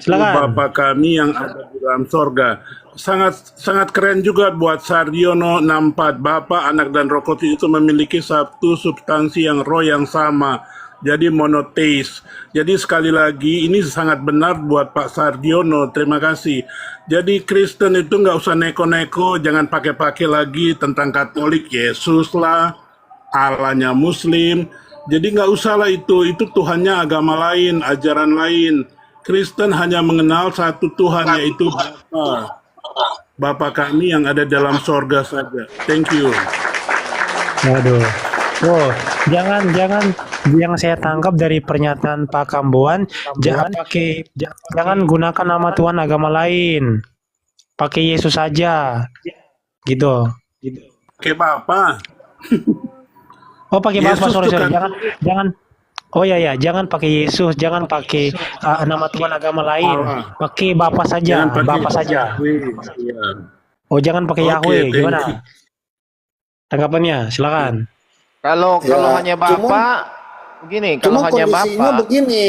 Silakan. Bapa kami yang ada di dalam sorga. Sangat keren juga buat Sarjono 64. Bapa, Anak, dan Roh Kudus itu memiliki satu substansi yang roh yang sama. Jadi monoteis. Jadi sekali lagi ini sangat benar buat Pak Sarjono. Terima kasih. Jadi Kristen itu nggak usah neko-neko, jangan pakai-pakai lagi tentang Katolik, Yesus lah, Allahnya Muslim. Jadi nggak usah lah itu Tuhannya agama lain, ajaran lain. Kristen hanya mengenal satu Tuhan, yaitu Bapa. Bapa kami yang ada dalam sorga saja. Thank you. Waduh. Oh, jangan yang saya tangkap dari pernyataan Pak Kambuan, jangan gunakan nama Tuhan agama lain. Pakai Yesus saja. Gitu. Oke, Bapak. Oh, pakai Bapak, Yesus sorry. tuh kan- Jangan. Oh ya, jangan pakai Yesus, jangan pakai nama Tuhan agama lain. Pakai Bapak saja, Jangan pakai Bapak saja. Yahweh. Iya. Oh, jangan pakai Oke, Yahweh. thank Gimana? you. Tanggapannya? Silakan. Kalau Ya, hanya Bapak, begini, kalau Cuma hanya kondisinya Bapak, begini,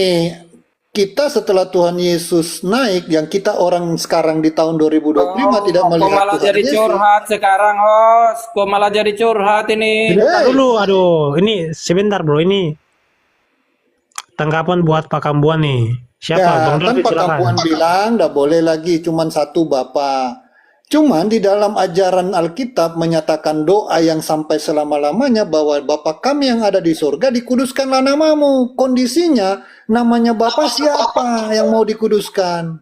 kita setelah Tuhan Yesus naik, yang kita orang sekarang di tahun 2025 tidak Kok melihat malah Tuhan jadi Yesus. curhat sekarang, host? Kok malah jadi curhat ini? Sebentar dulu, aduh. Ini sebentar, Bro. Ini tanggapan buat Pak Kambuan nih. Siapa? Ya, Bang kan David, Pak silakan. Kampuan bilang nggak boleh lagi cuman satu Bapa. Cuman di dalam ajaran Alkitab menyatakan doa yang sampai selama-lamanya bahwa Bapa kami yang ada di surga, dikuduskanlah namamu. Kondisinya namanya Bapa siapa yang mau dikuduskan?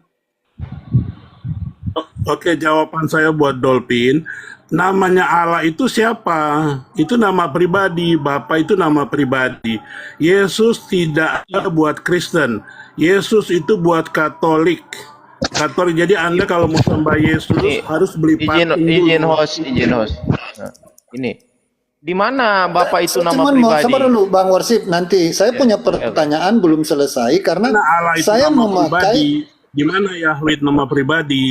Oke, jawaban saya buat Dolphin. Namanya Allah itu siapa? Itu nama pribadi. Bapa itu nama pribadi. Yesus tidak ada buat Kristen. Yesus itu buat Katolik. Katolik. Jadi Anda kalau mau sembah Yesus Ini, harus beli izin dulu. izin host. Nah, ini di mana Bapak itu nama Cuman mau pribadi? sabar dulu Bang Warsip, nanti saya punya pertanyaan belum selesai karena Mana Allah itu saya nama memakai pribadi? Gimana Yahweh nama pribadi?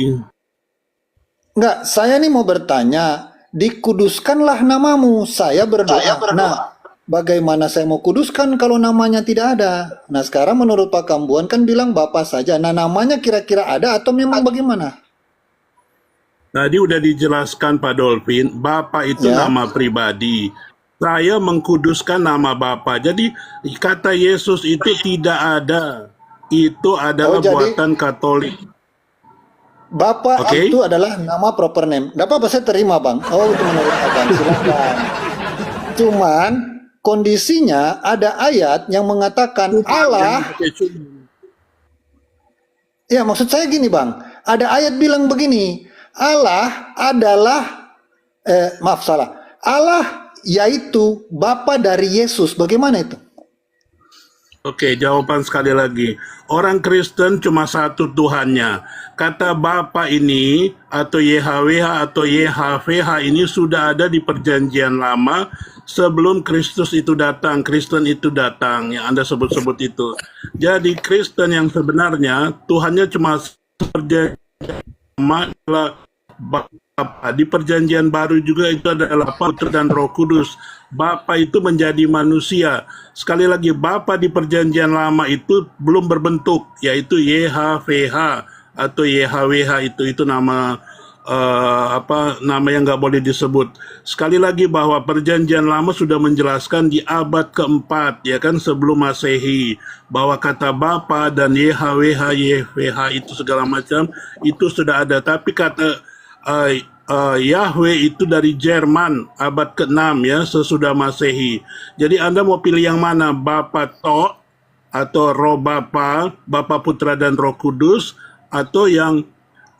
enggak, saya nih mau bertanya, dikuduskanlah namamu. Saya berdoa. Nah, bagaimana saya mau kuduskan kalau namanya tidak ada? Nah, sekarang menurut Pak Kambuan kan bilang Bapak saja. Nah, namanya kira-kira ada atau memang bagaimana? Tadi udah dijelaskan Pak Dolphin, Bapak itu Ya. nama pribadi. Saya mengkuduskan nama Bapa. Jadi kata Yesus itu tidak ada. Itu adalah Oh, jadi buatan Katolik. Bapak Oke. itu adalah nama proper name. Tidak apa-apa, saya terima Bang. Oh, itu menurut Abang, silakan. Cuman kondisinya ada ayat yang mengatakan Allah. Ya, maksud saya gini Bang. Ada ayat bilang begini, Allah adalah maaf salah. Allah yaitu Bapa dari Yesus. Bagaimana itu? Oke, jawaban sekali lagi. Orang Kristen cuma satu Tuhannya. Kata Bapa ini atau YHWH atau YHVH ini sudah ada di perjanjian lama sebelum Kristus itu datang, Kristen itu datang, yang Anda sebut-sebut itu. Jadi Kristen yang sebenarnya Tuhannya cuma perjanjian lama adalah Bapa. Di perjanjian baru juga itu adalah Putra dan Roh Kudus. Bapa itu menjadi manusia. Sekali lagi, Bapa di perjanjian lama itu belum berbentuk, yaitu YHVH atau YHWH itu nama nama yang nggak boleh disebut. Sekali lagi bahwa perjanjian lama sudah menjelaskan di abad keempat, ya kan, sebelum Masehi, bahwa kata Bapa dan YHWH, YHWH itu segala macam itu sudah ada. Tapi kata Yahweh itu dari Jerman abad ke-6 ya, sesudah Masehi. Jadi Anda mau pilih yang mana? Bapa To atau Roh Bapa, Bapa Putra dan Roh Kudus, atau yang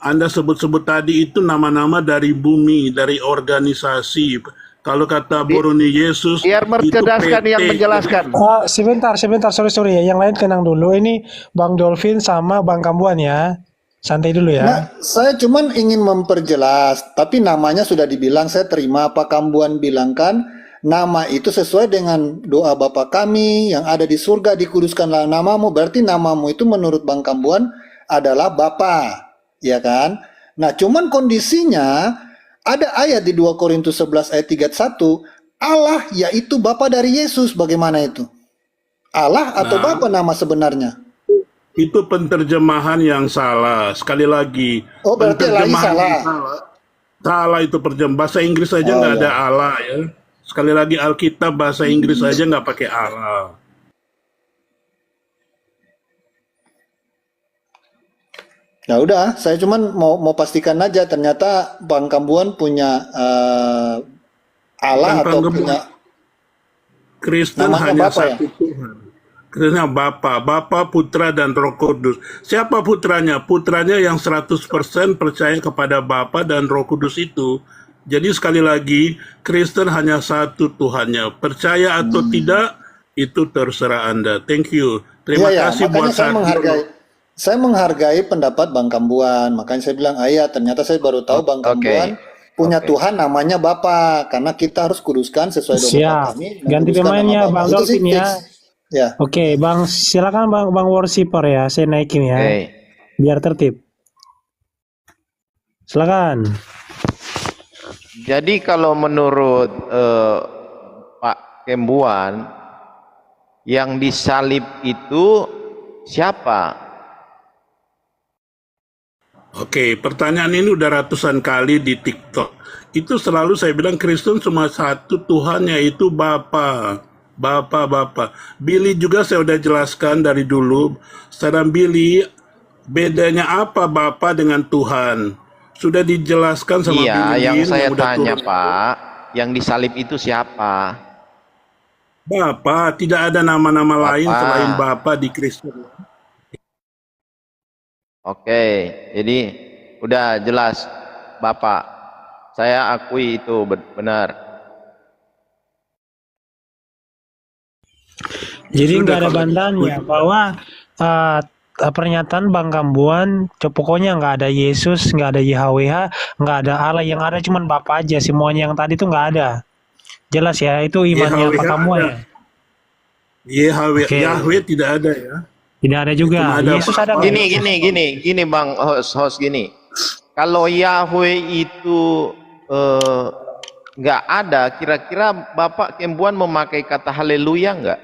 Anda sebut-sebut tadi itu nama-nama dari bumi, dari organisasi. Kalau kata Boroni Yesus Biar mencerdaskan yang menjelaskan. Sebentar, sorry ya. Yang lain tenang dulu. Ini Bang Dolphin sama Bang Kambuan ya. Santai dulu ya. Nah, saya cuman ingin memperjelas, tapi namanya sudah dibilang, saya terima apa Kambuan bilangkan, nama itu sesuai dengan doa Bapa kami yang ada di surga, dikuduskanlah namamu, berarti namamu itu menurut Bang Kambuan adalah Bapa, ya kan? Nah, cuman kondisinya, ada ayat di 2 Korintus 11 ayat 31, Allah yaitu Bapa dari Yesus, bagaimana itu? Allah atau Bapa nama sebenarnya? Itu penterjemahan yang salah. Sekali lagi, Oh, berarti lagi salah. yang salah itu bahasa Inggris aja nggak ada Allah ya. Sekali lagi Alkitab bahasa Inggris aja nggak pakai Allah. Ya udah, saya cuman mau pastikan aja, ternyata Bang Kambuan punya Allah Bukan atau Bang punya Kristen namanya hanya Bapa ya? satu Tuhan. Kristen Bapa, Putra dan Roh Kudus. Siapa putranya? Putranya yang 100% percaya kepada Bapa dan Roh Kudus itu. Jadi sekali lagi, Kristen hanya satu Tuhannya. Percaya atau tidak, itu terserah Anda. Thank you. Terima kasih makanya buat saya menghargai pendapat Bang Kambuan. Makanya saya bilang, ternyata saya baru tahu Bang Kambuan punya Tuhan namanya Bapa, karena kita harus kuduskan sesuai doa Siap. kami. Ganti pemainnya Bang Dolphin ya. Ya. Oke, Bang, silakan Bang Worshipper ya. Saya naikin ya. Biar tertib. Silakan. Jadi kalau menurut Pak Kembuan, yang disalib itu siapa? Oke, pertanyaan ini udah ratusan kali di TikTok. Itu selalu saya bilang Kristen cuma satu Tuhan, yaitu Bapa. Bapa. Billy juga saya udah jelaskan dari dulu. Saudara Billy, bedanya apa Bapa dengan Tuhan? Sudah dijelaskan sama Billy. Iya, yang saya tanya Pak, yang disalib itu siapa? Bapa, tidak ada nama-nama lain selain Bapa di Kristen. Oke, jadi udah jelas Bapak. Saya akui itu benar. Jadi nggak ada bantahannya bahwa pernyataan Bang Kambuan, pokoknya nggak ada Yesus, nggak ada YHWH, nggak ada Allah, yang ada cuma Bapa aja. Semuanya yang tadi tuh nggak ada. Jelas ya, itu imannya Pak Kambuan ya. Yahweh tidak ada ya. Tidak ada juga. Yesus ada nggak? Gini Bang host gini. Kalau Yahweh itu nggak ada, kira-kira Bapak Kembuan memakai kata haleluya nggak?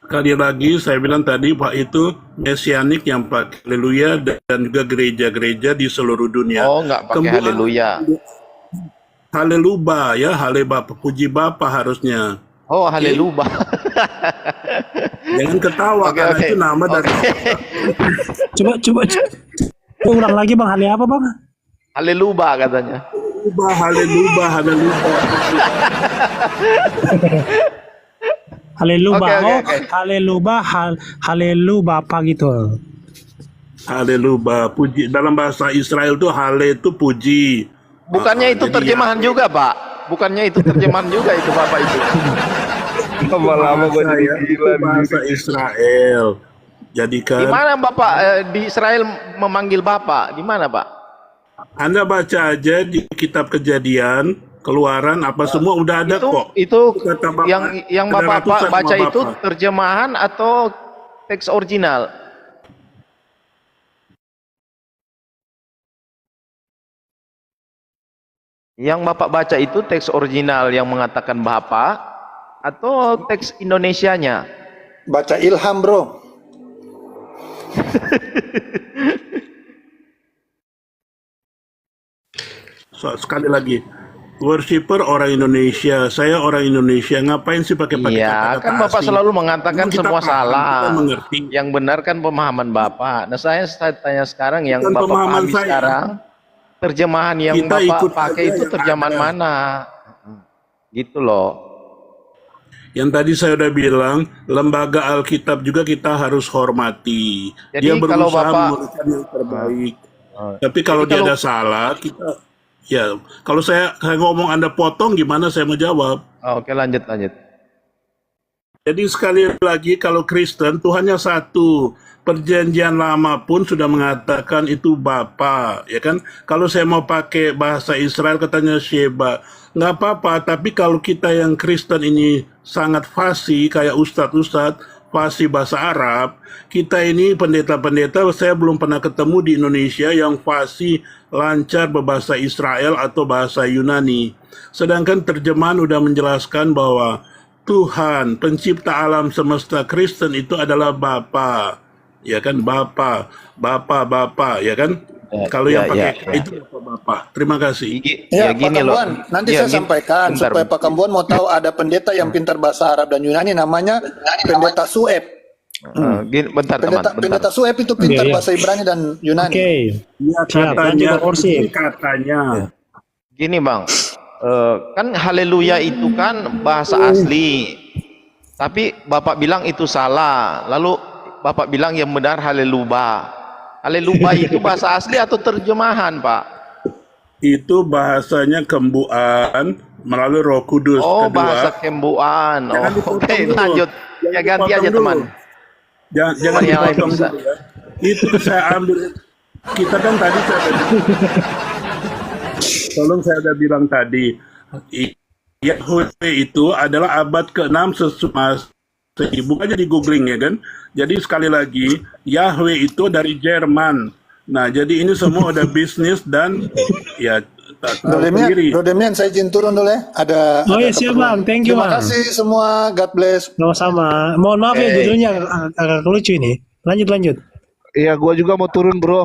Sekali lagi saya bilang tadi Pak, itu mesianik yang pakai haleluya, dan juga gereja-gereja di seluruh dunia. Oh, nggak pakai haleluya. Haleluba ya, Bapa, puji Bapa harusnya. Oh, haleluba. Jangan ketawa karena itu nama dari. Coba ulang lagi Bang, hale apa Bang? Haleluba katanya. Haleluba. Haleluba. Haleluba apa gitu. Haleluba, puji. Dalam bahasa Israel tuh hale itu puji. Bukannya itu terjemahan juga, Pak? Bukannya itu terjemahan juga itu Bapak itu. Lama-lama gue Bahasa jadi ya, itu gila bahasa nih. Israel. Jadi Di kan mana Bapak di Israel memanggil Bapak? Di mana Pak? Anda baca aja di kitab Kejadian, Keluaran, apa semua udah ada kok. Itu Kata Bapak, yang ada Bapak ratusan sama baca itu Bapak. terjemahan atau teks original? Yang Bapak baca itu teks original yang mengatakan Bapak atau teks Indonesianya? Baca ilham, bro. Sekali lagi, worshipper orang Indonesia, saya orang Indonesia, ngapain sih pakai Iya, kata-kata kan Bapak asing? selalu mengatakan Kita semua paham, salah. kita mengerti. Yang benar kan pemahaman Bapak. Nah, saya tanya sekarang yang Bukan Bapak pemahaman pahami saya. sekarang, terjemahan yang Kita Bapak ikut pakai aja itu yang terjemahan ada. mana? Gitu loh. Yang tadi saya udah bilang, lembaga Alkitab juga kita harus hormati. Jadi Dia kalau berusaha Bapak memberikan yang terbaik. Tapi kalau jadi dia kalau ada salah, kita ya kalau saya ngomong Anda potong, gimana saya mau jawab? Oke, lanjut. Jadi sekali lagi kalau Kristen Tuhannya satu. Perjanjian lama pun sudah mengatakan itu Bapa, ya kan? Kalau saya mau pakai bahasa Israel katanya Sheba, nggak apa-apa. Tapi kalau kita yang Kristen ini sangat fasih kayak ustadz-ustadz fasih bahasa Arab, kita ini pendeta-pendeta saya belum pernah ketemu di Indonesia yang fasih lancar berbahasa Israel atau bahasa Yunani. Sedangkan terjemahan udah menjelaskan bahwa Tuhan, pencipta alam semesta Kristen itu adalah Bapa. Ya kan, Bapa, ya kan? Kalau yang pakai itu Bapak. Terima kasih. Ya, gini Pak loh. Kambuan, nanti Ya, saya sampaikan bentar. supaya Pak Kambuan mau tahu ada pendeta yang pintar bahasa Arab dan Yunani namanya pendeta Sueb. Bentar teman, bentar. Pendeta Sueb itu pintar Iya, iya. bahasa Ibrani dan Yunani. Oke. Ya, Siap, lanjut Pak Korsi. katanya. Gini Bang, kan haleluya itu kan bahasa asli. Tapi Bapak bilang itu salah. Lalu Bapak bilang yang benar haleluya. Haleluya itu bahasa asli atau terjemahan, Pak? Itu bahasanya kembuan melalui Roh Kudus. Oh, Kedua, bahasa kembuan. Oh, Jangan dipotong oke, dulu. lanjut. Jangan Ya ganti dipotong aja, dulu. teman. Jangan Yang lain dipotong bisa. dulu ya. Itu saya ambil. Kita kan tadi tolong saya udah bilang tadi. Yahweh itu adalah abad ke-6 sesuai. Bukan aja di googling ya kan. Jadi sekali lagi, Yahweh itu dari Jerman. Nah, jadi ini semua ada bisnis dan ya tahu sendiri. Bro Demian, saya izin turun dulu ya. Ada Oh ada ya siap keperluan. Bang, thank you Terima Bang. kasih semua, God bless. Sama-sama. Mohon maaf ya judulnya agak lucu ini. Lanjut. Iya, gua juga mau turun, bro.